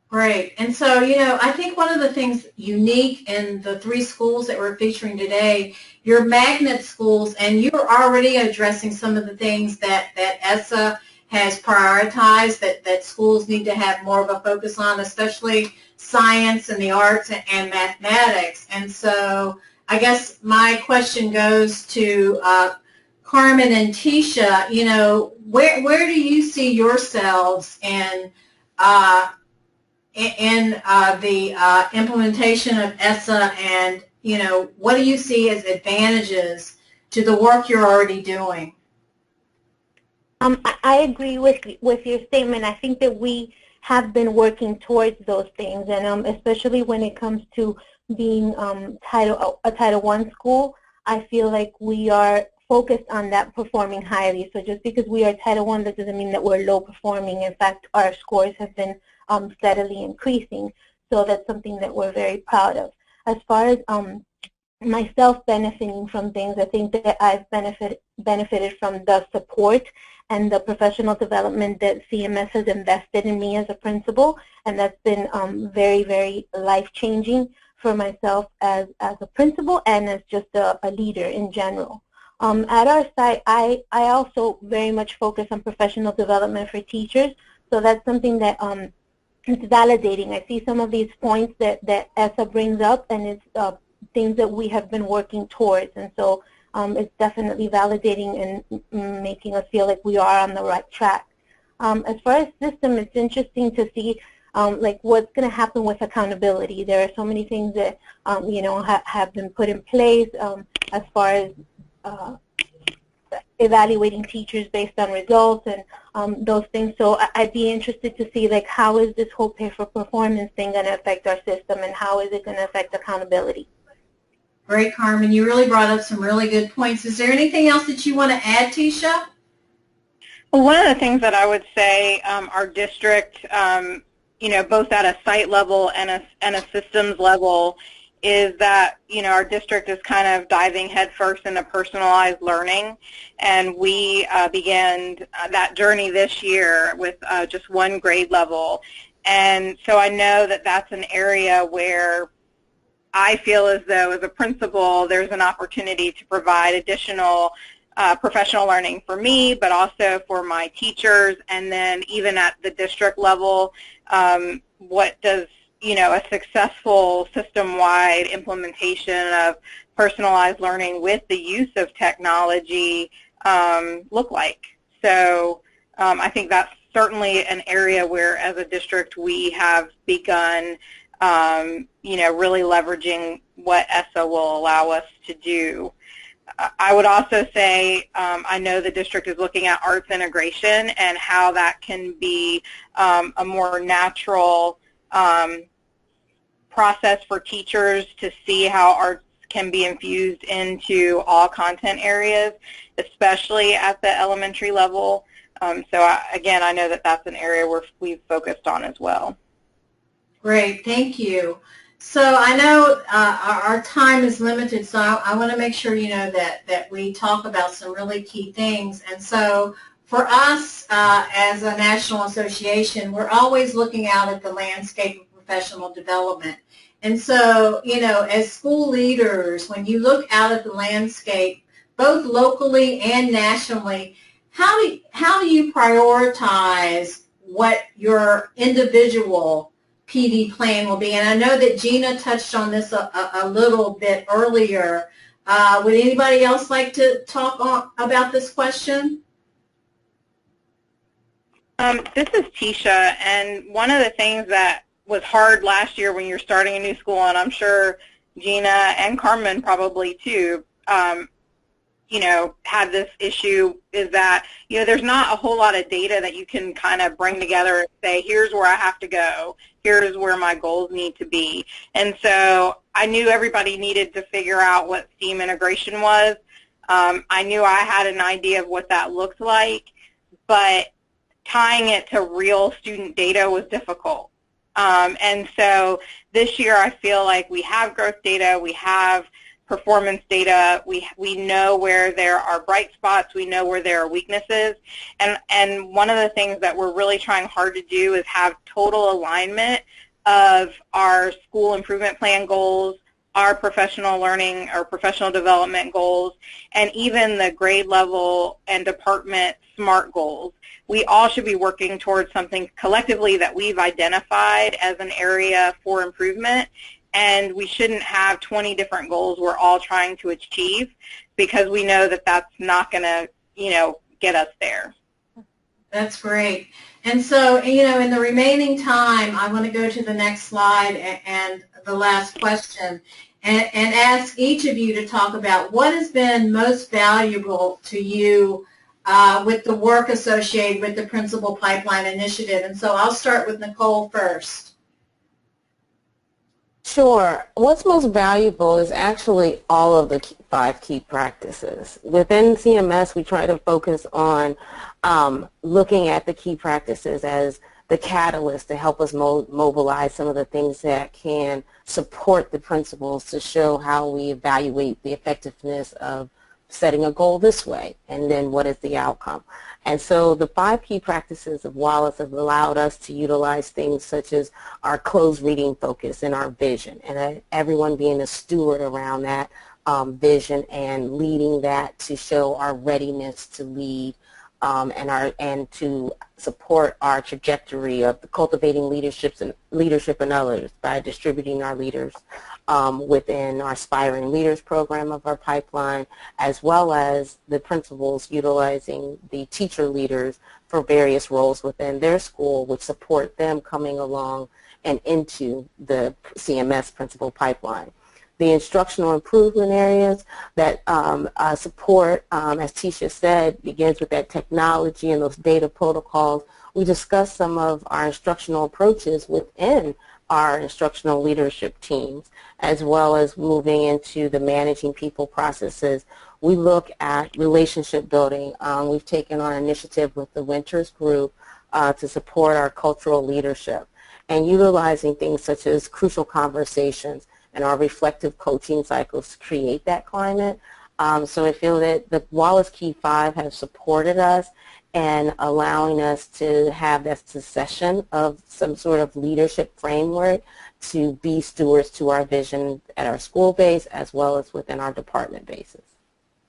Great. And so, you know, I think one of the things unique in the 3 schools that we're featuring today, your magnet schools, and you're already addressing some of the things that ESSA has prioritized that schools need to have more of a focus on, especially science and the arts and mathematics. And so I guess my question goes to Carmen and Tisha. You know, where do you see yourselves in the implementation of ESSA, and, you know, what do you see as advantages to the work you're already doing? I agree with your statement. I think that we have been working towards those things, and especially when it comes to being a Title I school, I feel like we are focused on that performing highly. So just because we are Title I, that doesn't mean that we're low performing. In fact, our scores have been steadily increasing. So that's something that we're very proud of. As far as myself benefiting from things, I think that I've benefited from the support and the professional development that CMS has invested in me as a principal, and that's been very, very life-changing for myself as a principal and as just a leader in general. At our site, I also very much focus on professional development for teachers, so that's something that it's validating. I see some of these points that ESSA brings up, and it's things that we have been working towards, and so it's definitely validating and making us feel like we are on the right track. As far as system, it's interesting to see like what's going to happen with accountability. There are so many things that you know, have been put in place as far as evaluating teachers based on results and those things. So I'd be interested to see, like, how is this whole pay for performance thing going to affect our system, and how is it going to affect accountability? Great, Carmen. You really brought up some really good points. Is there anything else that you want to add, Tisha? Well, one of the things that I would say our district, you know, both at a site level and a systems level, is that, you know, our district is kind of diving headfirst into personalized learning, and we began that journey this year with just 1 grade level. And so I know that that's an area where I feel as though, as a principal, there's an opportunity to provide additional professional learning for me, but also for my teachers, and then even at the district level, what does, you know, a successful system-wide implementation of personalized learning with the use of technology look like? So I think that's certainly an area where, as a district, we have begun, you know, really leveraging what ESSA will allow us to do. I would also say I know the district is looking at arts integration and how that can be a more natural process for teachers to see how arts can be infused into all content areas, especially at the elementary level. Again, I know that that's an area where we've focused on as well. Great, thank you. So I know our time is limited, so I want to make sure you know that we talk about some really key things. And so for us as a national association, we're always looking out at the landscape of professional development. And so, you know, as school leaders, when you look out at the landscape, both locally and nationally, how do you prioritize what your individual PD plan will be? And I know that Gina touched on this a little bit earlier. Would anybody else like to talk about this question? This is Tisha, and one of the things that was hard last year when you're starting a new school, and I'm sure Gina and Carmen probably too, you know, had this issue, is that, you know, there's not a whole lot of data that you can kind of bring together and say, here's where I have to go, here's where my goals need to be. And so I knew everybody needed to figure out what STEAM integration was. I knew I had an idea of what that looked like, but tying it to real student data was difficult. And so this year I feel like we have growth data, we have performance data, we know where there are bright spots, we know where there are weaknesses, and one of the things that we're really trying hard to do is have total alignment of our school improvement plan goals, our professional learning or professional development goals, and even the grade level and department SMART goals. We all should be working towards something collectively that we've identified as an area for improvement, and we shouldn't have 20 different goals we're all trying to achieve, because we know that that's not going to, you know, get us there. That's great. And so, you know, in the remaining time, I want to go to the next slide and the last question, and ask each of you to talk about what has been most valuable to you with the work associated with the Principal Pipeline Initiative. And so I'll start with Nicole first. Sure. What's most valuable is actually all of the 5 key practices. Within CMS, we try to focus on looking at the key practices as the catalyst to help us mobilize some of the things that can support the principals to show how we evaluate the effectiveness of setting a goal this way, and then what is the outcome. And so the 5 key practices of Wallace have allowed us to utilize things such as our closed reading focus and our vision, and everyone being a steward around that vision and leading that to show our readiness to lead and to support our trajectory of cultivating leadership in others by distributing our leaders within our Aspiring Leaders program of our pipeline, as well as the principals utilizing the teacher leaders for various roles within their school, which support them coming along and into the CMS principal pipeline. The instructional improvement areas that support, as Tisha said, begins with that technology and those data protocols. We discussed some of our instructional approaches within our instructional leadership teams, as well as moving into the managing people processes. We look at relationship building. We've taken on an initiative with the Winters Group to support our cultural leadership, and utilizing things such as crucial conversations and our reflective coaching cycles to create that climate. So I feel that the Wallace Key 5 have supported us and allowing us to have that succession of some sort of leadership framework to be stewards to our vision at our school base as well as within our department bases.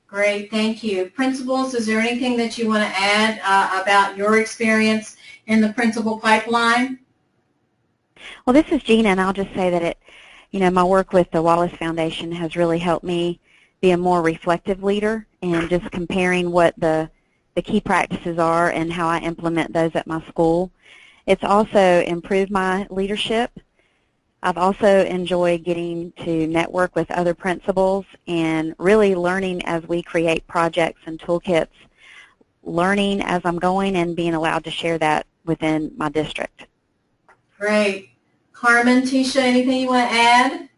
Great, thank you. Principals, is there anything that you want to add about your experience in the principal pipeline? Well, this is Gina, and I'll just say that my work with the Wallace Foundation has really helped me be a more reflective leader, and just comparing what the key practices are and how I implement those at my school. It's also improved my leadership I've also enjoyed getting to network with other principals and really learning as we create projects and toolkits, learning as I'm going and being allowed to share that within my district. Great. Carmen, Tisha, anything you want to add?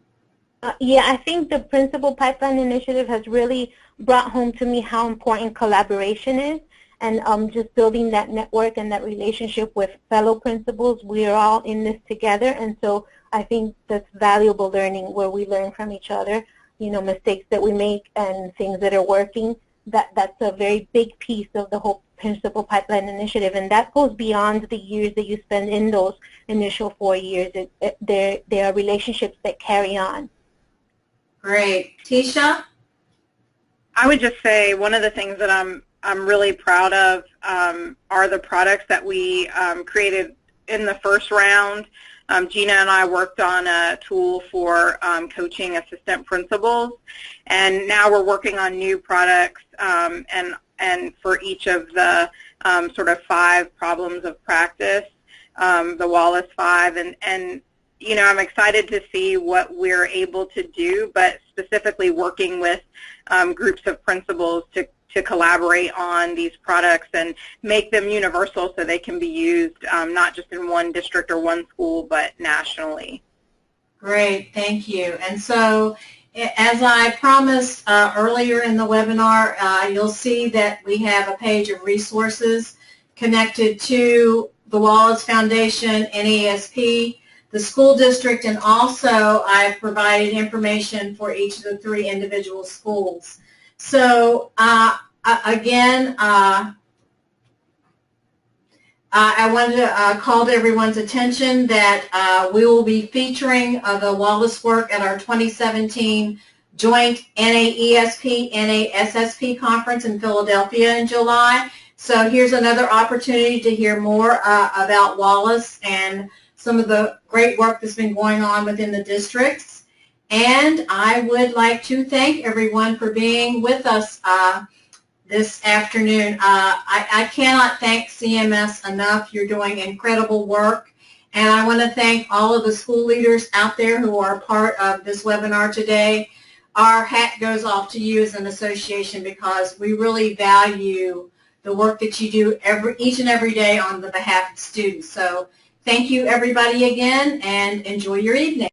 Yeah, I think the Principal Pipeline Initiative has really brought home to me how important collaboration is, and just building that network and that relationship with fellow principals. We are all in this together, and so I think that's valuable learning where we learn from each other, you know, mistakes that we make and things that are working. That's a very big piece of the whole Principal Pipeline Initiative, and that goes beyond the years that you spend in those initial 4 years. There are relationships that carry on. Great. Tisha? I would just say one of the things that I'm really proud of are the products that we created in the first round. Gina and I worked on a tool for coaching assistant principals, and now we're working on new products and for each of the sort of 5 problems of practice, the Wallace 5, and you know, I'm excited to see what we're able to do, but specifically working with groups of principals to collaborate on these products and make them universal so they can be used not just in one district or one school, but nationally. Great, thank you. And so, as I promised earlier in the webinar, you'll see that we have a page of resources connected to the Wallace Foundation, NASP, the school district, and also I've provided information for each of the 3 individual schools. So again, I wanted to call to everyone's attention that we will be featuring the Wallace work at our 2017 joint NAESP-NASSP conference in Philadelphia in July. So here's another opportunity to hear more about Wallace and some of the great work that's been going on within the districts. And I would like to thank everyone for being with us this afternoon. I cannot thank CMS enough. You're doing incredible work. And I want to thank all of the school leaders out there who are part of this webinar today. Our hat goes off to you as an association because we really value the work that you do each and every day on the behalf of students. So thank you, everybody, again, and enjoy your evening.